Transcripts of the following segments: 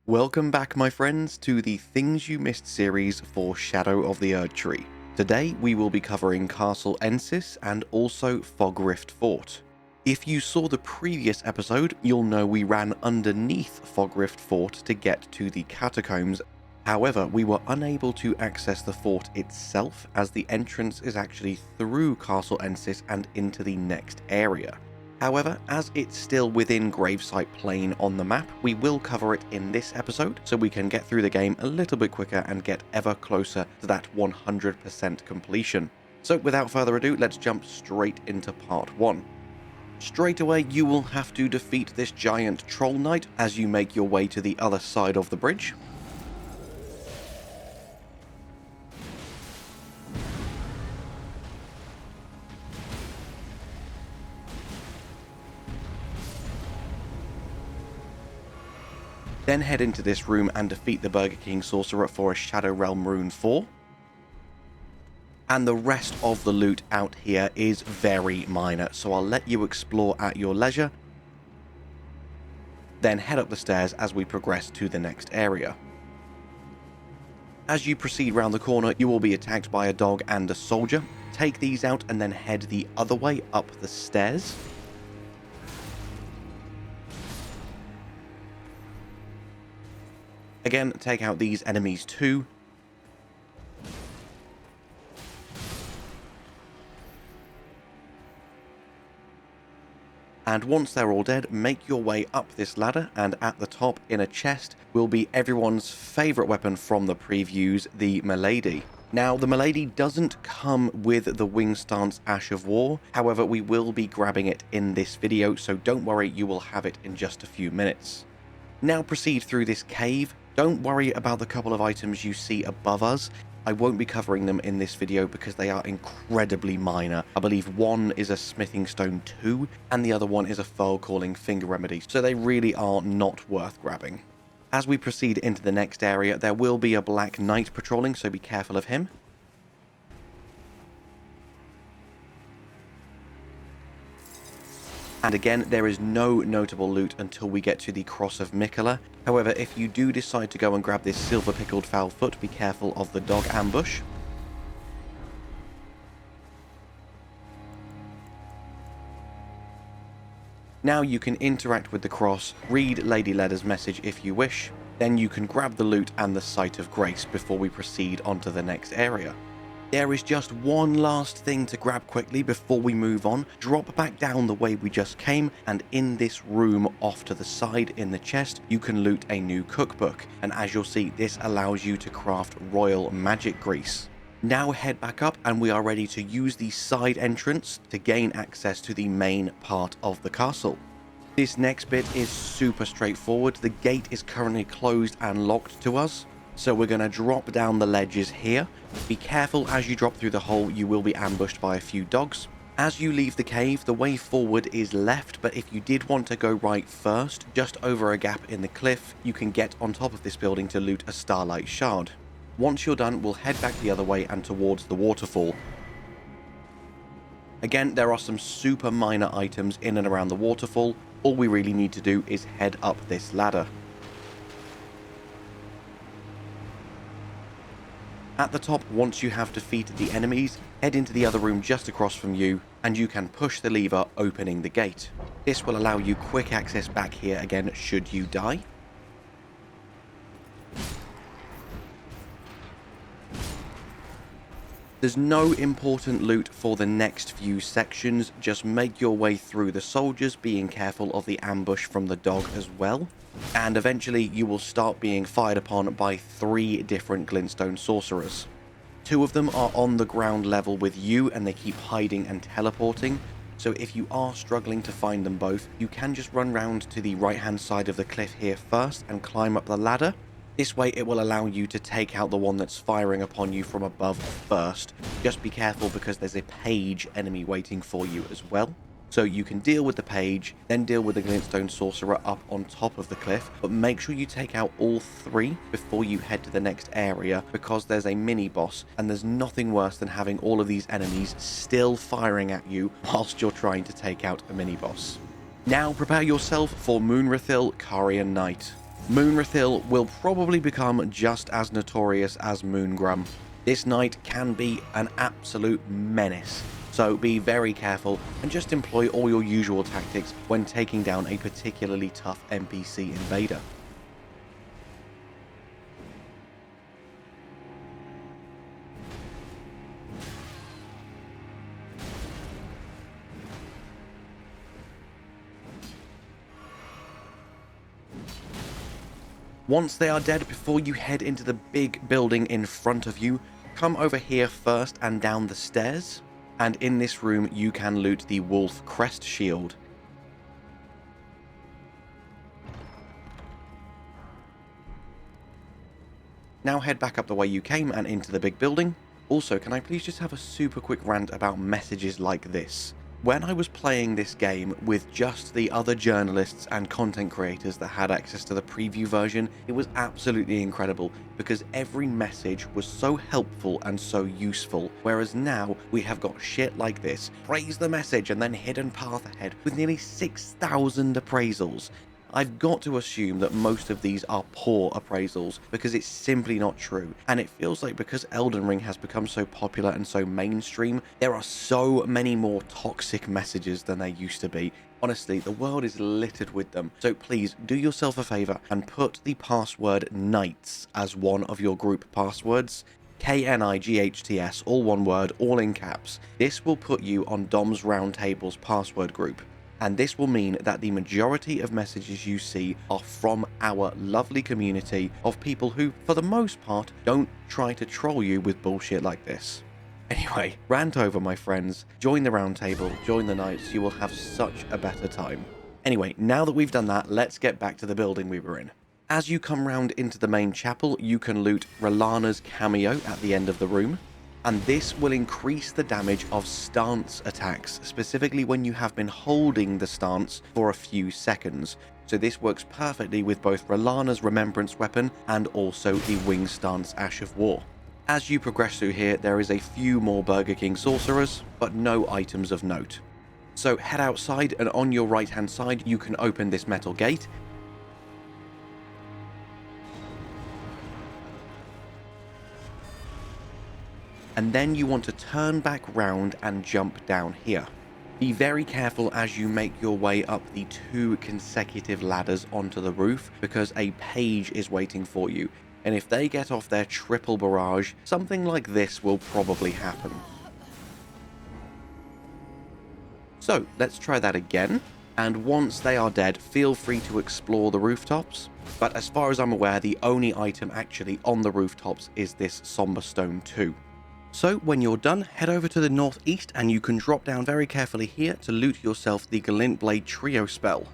Welcome back, my friends, to the Things You Missed series for Shadow of the Erdtree. Today we will be covering Castle Ensis and also Fog Rift Fort. If you saw the previous episode, you'll know we ran underneath Fog Rift Fort to get to the catacombs. However, we were unable to access the fort itself as the entrance is actually through Castle Ensis and into the next area. However, as it's still within Gravesite Plain on the map, we will cover it in this episode so we can get through the game a little bit quicker and get ever closer to that 100% completion. So without further ado, let's jump straight into part 1. Straight away, you will have to defeat this giant troll knight as you make your way to the other side of the bridge. Then head into this room and defeat the Burger King Sorcerer for a Shadow Realm Rune 4. And the rest of the loot out here is very minor, so I'll let you explore at your leisure. Then head up the stairs as we progress to the next area. As you proceed round the corner, you will be attacked by a dog and a soldier. Take these out and then head the other way up the stairs. Again, take out these enemies too. And once they're all dead, make your way up this ladder, and at the top in a chest will be everyone's favourite weapon from the previews, the Milady. Now, the Milady doesn't come with the Wing Stance Ash of War, however we will be grabbing it in this video, so don't worry, you will have it in just a few minutes. Now proceed through this cave. Don't worry about the couple of items you see above us. I won't be covering them in this video because they are incredibly minor. I believe one is a smithing stone 2 and the other one is a fowl calling finger remedy, so they really are not worth grabbing. As we proceed into the next area, there will be a Black Knight patrolling, so be careful of him. And again, there is no notable loot until we get to the Cross of Miquella. However, if you do decide to go and grab this silver pickled fowl foot, be careful of the dog ambush. Now you can interact with the cross, read Lady Leda's message if you wish, then you can grab the loot and the Sight of Grace before we proceed onto the next area. There is just one last thing to grab quickly before we move on. Drop back down the way we just came, and in this room off to the side in the chest, you can loot a new cookbook. And as you'll see, this allows you to craft royal magic grease. Now head back up and we are ready to use the side entrance to gain access to the main part of the castle. This next bit is super straightforward. The gate is currently closed and locked to us. So we're going to drop down the ledges here. Be careful as you drop through the hole, you will be ambushed by a few dogs. As you leave the cave, the way forward is left, but if you did want to go right first, just over a gap in the cliff, you can get on top of this building to loot a Starlight Shard. Once you're done, we'll head back the other way and towards the waterfall. Again, there are some super minor items in and around the waterfall. All we really need to do is head up this ladder. At the top, once you have defeated the enemies, head into the other room just across from you, and you can push the lever opening the gate. This will allow you quick access back here again should you die. There's no important loot for the next few sections, just make your way through the soldiers, being careful of the ambush from the dog as well. And eventually you will start being fired upon by 3 different glintstone sorcerers. 2 of them are on the ground level with you and they keep hiding and teleporting, so if you are struggling to find them both, you can just run round to the right hand side of the cliff here first and climb up the ladder. This way it will allow you to take out the one that's firing upon you from above first. Just be careful because there's a page enemy waiting for you as well. So you can deal with the page, then deal with the glintstone sorcerer up on top of the cliff, but make sure you take out all 3 before you head to the next area, because there's a mini boss and there's nothing worse than having all of these enemies still firing at you whilst you're trying to take out a mini boss. Now prepare yourself for Moonrithyll Carian Night. Moonrithyll will probably become just as notorious as Moongrum. This knight can be an absolute menace, so be very careful and just employ all your usual tactics when taking down a particularly tough NPC invader. Once they are dead, before you head into the big building in front of you, come over here first and down the stairs, and in this room you can loot the Wolf Crest Shield. Now head back up the way you came and into the big building. Also, can I please just have a super quick rant about messages like this? When I was playing this game with just the other journalists and content creators that had access to the preview version, it was absolutely incredible because every message was so helpful and so useful, whereas now we have got shit like this, praise the message and then hidden path ahead with nearly 6,000 appraisals. I've got to assume that most of these are poor appraisals because it's simply not true, and it feels like because Elden Ring has become so popular and so mainstream, there are so many more toxic messages than there used to be. Honestly, the world is littered with them, so please do yourself a favor and put the password KNIGHTS as one of your group passwords. KNIGHTS, all one word, all in caps. This will put you on Dom's Roundtable's password group. And this will mean that the majority of messages you see are from our lovely community of people who, for the most part, don't try to troll you with bullshit like this. Anyway, rant over, my friends. Join the roundtable, join the knights, you will have such a better time. Anyway, now that we've done that, let's get back to the building we were in. As you come round into the main chapel, you can loot Rellana's Cameo at the end of the room. And this will increase the damage of stance attacks, specifically when you have been holding the stance for a few seconds. So this works perfectly with both Rellana's Remembrance weapon and also the Wing Stance Ash of War. As you progress through here, there is a few more Burger King sorcerers, but no items of note. So head outside, and on your right hand side you can open this metal gate. And then you want to turn back round and jump down here. Be very careful as you make your way up the 2 consecutive ladders onto the roof, because a page is waiting for you, and if they get off their triple barrage, something like this will probably happen. So let's try that again, and once they are dead, feel free to explore the rooftops, but as far as I'm aware, the only item actually on the rooftops is this Somber Stone 2. So when you're done, head over to the northeast and you can drop down very carefully here to loot yourself the Glintblade Trio spell.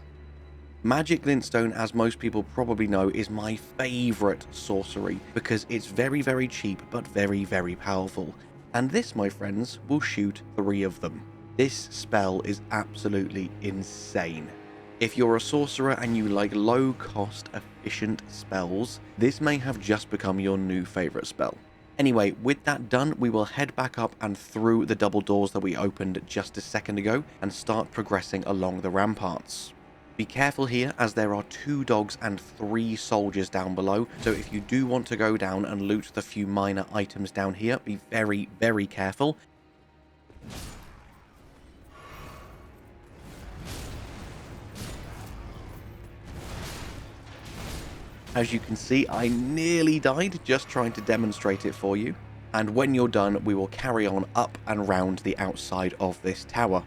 Magic Glintstone, as most people probably know, is my favourite sorcery because it's very, very cheap but very, very powerful. And this, my friends, will shoot 3 of them. This spell is absolutely insane. If you're a sorcerer and you like low-cost, efficient spells, this may have just become your new favourite spell. Anyway, with that done, we will head back up and through the double doors that we opened just a second ago and start progressing along the ramparts. Be careful here as there are 2 dogs and 3 soldiers down below, so if you do want to go down and loot the few minor items down here, be very, very careful. As you can see, I nearly died just trying to demonstrate it for you. And when you're done, we will carry on up and round the outside of this tower.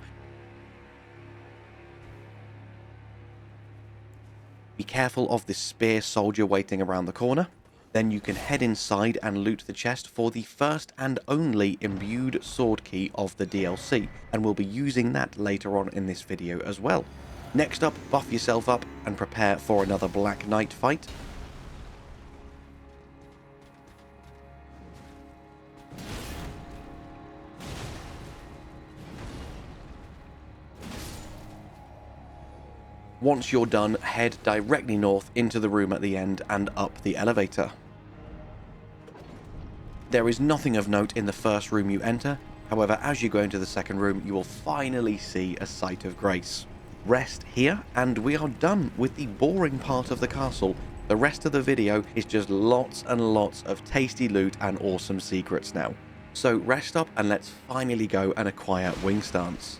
Be careful of this spear soldier waiting around the corner. Then you can head inside and loot the chest for the first and only Imbued sword key of the DLC. And we'll be using that later on in this video as well. Next up, buff yourself up and prepare for another Black Knight fight. Once you're done, head directly north into the room at the end and up the elevator. There is nothing of note in the first room you enter, however as you go into the second room you will finally see a sight of grace. Rest here and we are done with the boring part of the castle, The rest of the video is just lots and lots of tasty loot and awesome secrets now. So rest up and let's finally go and acquire Wing Stance.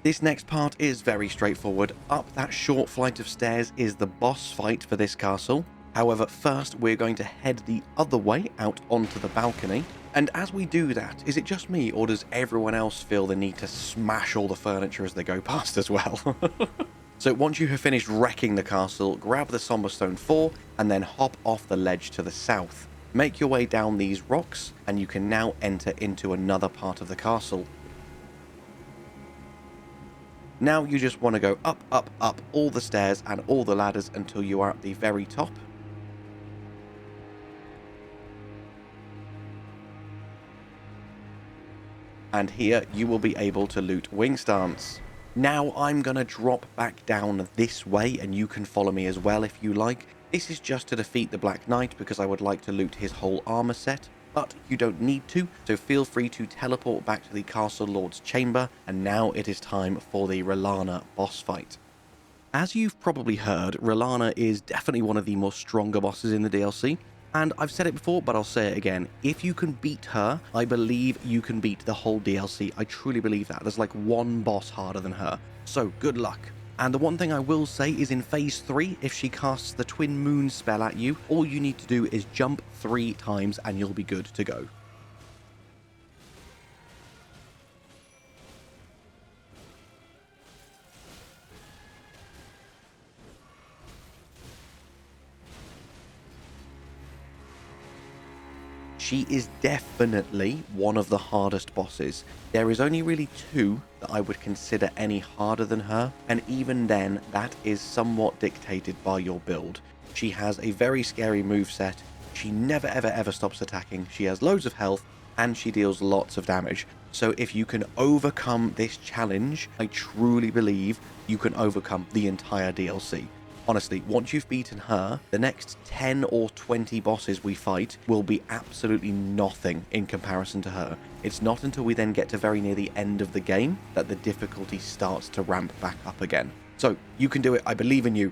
This next part is very straightforward. Up that short flight of stairs is the boss fight for this castle. However, first we're going to head the other way out onto the balcony. And as we do that, is it just me or does everyone else feel the need to smash all the furniture as they go past as well? So once you have finished wrecking the castle, grab the Somber Stone 4 and then hop off the ledge to the south. Make your way down these rocks and you can now enter into another part of the castle. Now you just want to go up, up, up all the stairs and all the ladders until you are at the very top. And here you will be able to loot Wing Stance. Now I'm going to drop back down this way and you can follow me as well if you like. This is just to defeat the Black Knight because I would like to loot his whole armor set, but you don't need to, so feel free to teleport back to the Castle Lord's chamber, and now it is time for the Rellana boss fight. As you've probably heard, Rellana is definitely one of the more stronger bosses in the DLC. And I've said it before, but I'll say it again. If you can beat her, I believe you can beat the whole DLC. I truly believe that. There's like one boss harder than her. So good luck. And the one thing I will say is in Phase 3, if she casts the Twin Moon spell at you, all you need to do is jump 3 times and you'll be good to go. She is definitely one of the hardest bosses. There is only really 2 that I would consider any harder than her, and even then, that is somewhat dictated by your build. She has a very scary moveset, she never ever stops attacking, she has loads of health, and she deals lots of damage. So if you can overcome this challenge, I truly believe you can overcome the entire DLC. Honestly, once you've beaten her, the next 10 or 20 bosses we fight will be absolutely nothing in comparison to her. It's not until we then get to very near the end of the game that the difficulty starts to ramp back up again. So, you can do it, I believe in you.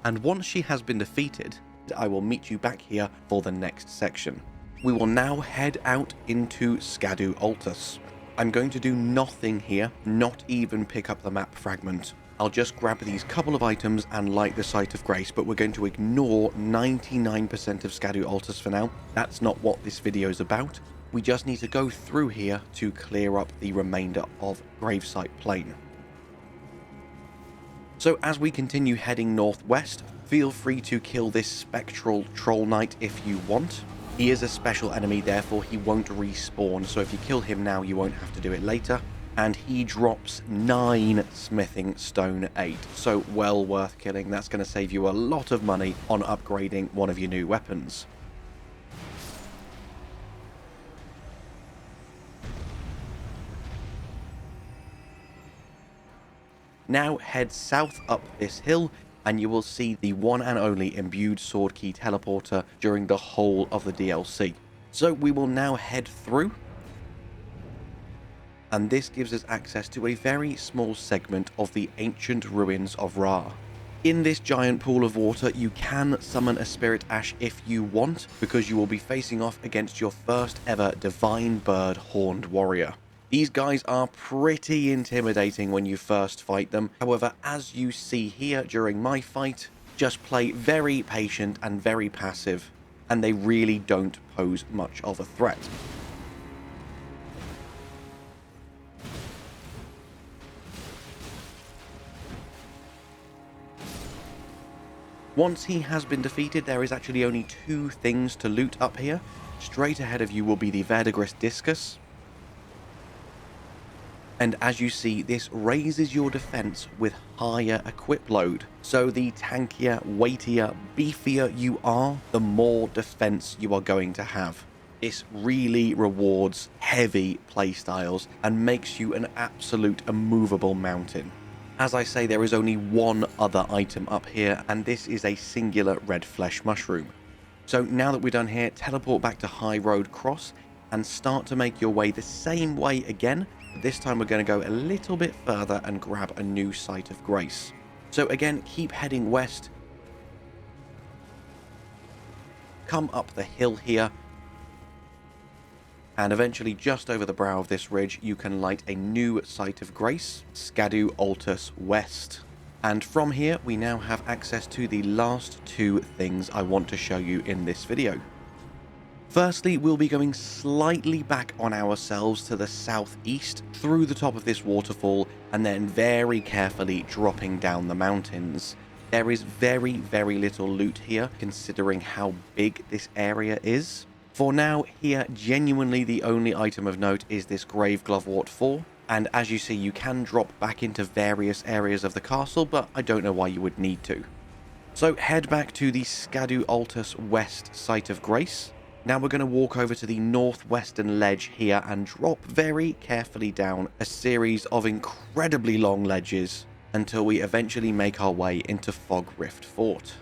And once she has been defeated, I will meet you back here for the next section. We will now head out into Scadu Altus. I'm going to do nothing here, not even pick up the map fragment. I'll just grab these couple of items and light the Sight of Grace, but we're going to ignore 99% of Scadu Altus for now. That's not what this video is about. We just need to go through here to clear up the remainder of Gravesite Plain. So as we continue heading northwest, feel free to kill this Spectral Troll Knight if you want. He is a special enemy, therefore he won't respawn, so if you kill him now you won't have to do it later. And he drops 9 Smithing Stone 8, so well worth killing. That's going to save you a lot of money on upgrading one of your new weapons. Now head south up this hill and you will see the one and only Imbued Sword Key Teleporter during the whole of the DLC. So we will now head through, and this gives us access to a very small segment of the ancient ruins of Ra. In this giant pool of water, you can summon a Spirit Ash if you want, because you will be facing off against your first ever Divine Bird Horned Warrior. These guys are pretty intimidating when you first fight them. However, as you see here during my fight, just play very patient and very passive, and they really don't pose much of a threat. Once he has been defeated, there is actually only 2 things to loot up here. Straight ahead of you will be the Verdigris Discus. And as you see, this raises your defense with higher equip load. So the tankier, weightier, beefier you are, the more defense you are going to have. This really rewards heavy playstyles and makes you an absolute immovable mountain. As I say, there is only one other item up here, and this is a singular red flesh mushroom. So now that we're done here, teleport back to High Road Cross and start to make your way the same way again, This time we're going to go a little bit further and grab a new Site of Grace. So again, keep heading west. Come up the hill here. And eventually, just over the brow of this ridge, you can light a new Site of Grace, Scadu Altus West. And from here, we now have access to the last two things I want to show you in this video. Firstly, we'll be going slightly back on ourselves to the southeast through the top of this waterfall and then very carefully dropping down the mountains. There is very, very little loot here considering how big this area is. For now, here, genuinely the only item of note is this Grave Glovewort 4. And as you see, you can drop back into various areas of the castle, but I don't know why you would need to. So head back to the Scadu Altus West Site of Grace. Now we're going to walk over to the northwestern ledge here and drop very carefully down a series of incredibly long ledges until we eventually make our way into Fog Rift Fort.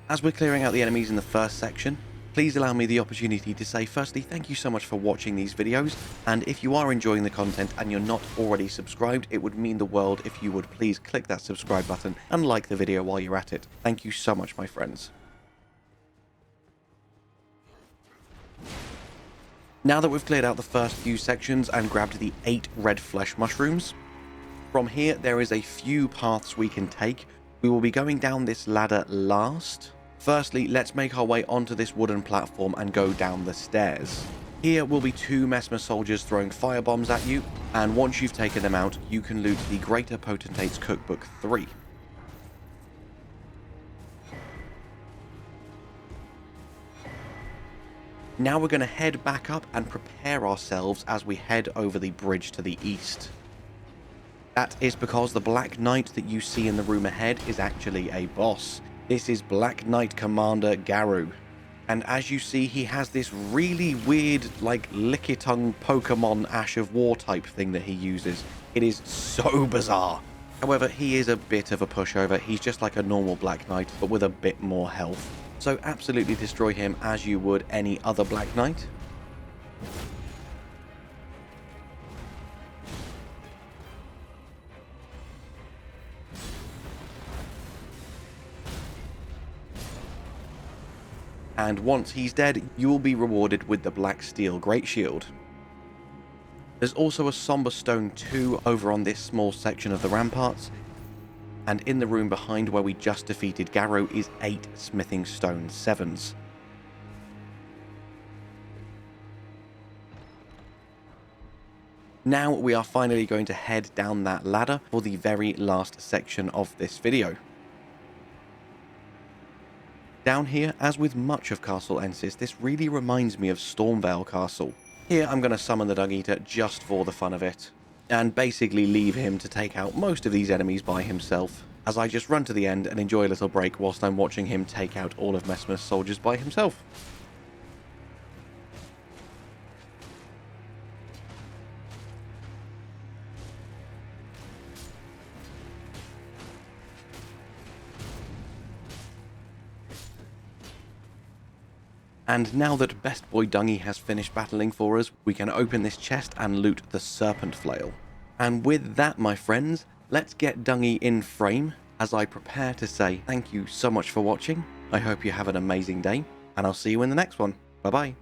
As we're clearing out the enemies in the first section, please allow me the opportunity to say firstly thank you so much for watching these videos, and if you are enjoying the content and you're not already subscribed, it would mean the world if you would please click that subscribe button and like the video while you're at it. Thank you so much, my friends. Now that we've cleared out the first few sections and grabbed the 8 red flesh mushrooms, from here there is a few paths we can take. We will be going down this ladder last. Firstly, let's make our way onto this wooden platform and go down the stairs. Here will be 2 Mesmer soldiers throwing firebombs at you, and once you've taken them out, you can loot the Greater Potentate's Cookbook 3. Now we're going to head back up and prepare ourselves as we head over the bridge to the east. That is because the Black Knight that you see in the room ahead is actually a boss. This is Black Knight Commander Garrew. And as you see, he has this really weird, like, Lickitung Pokemon Ash of War type thing that he uses. It is so bizarre. However, he is a bit of a pushover. He's just like a normal Black Knight, but with a bit more health. So absolutely destroy him as you would any other Black Knight. And once he's dead, you will be rewarded with the Black Steel Great Shield. There's also a Somber Stone 2 over on this small section of the ramparts. And in the room behind where we just defeated Garrew is 8 Smithing Stone 7s. Now we are finally going to head down that ladder for the very last section of this video. Down here, as with much of Castle Ensis, this really reminds me of Stormvale Castle. Here I'm going to summon the Dung Eater just for the fun of it, and basically leave him to take out most of these enemies by himself, as I just run to the end and enjoy a little break whilst I'm watching him take out all of Mesmer's soldiers by himself. And now that Best Boy Dungy has finished battling for us, we can open this chest and loot the Serpent Flail. And with that, my friends, let's get Dungy in frame as I prepare to say thank you so much for watching. I hope you have an amazing day, and I'll see you in the next one. Bye bye.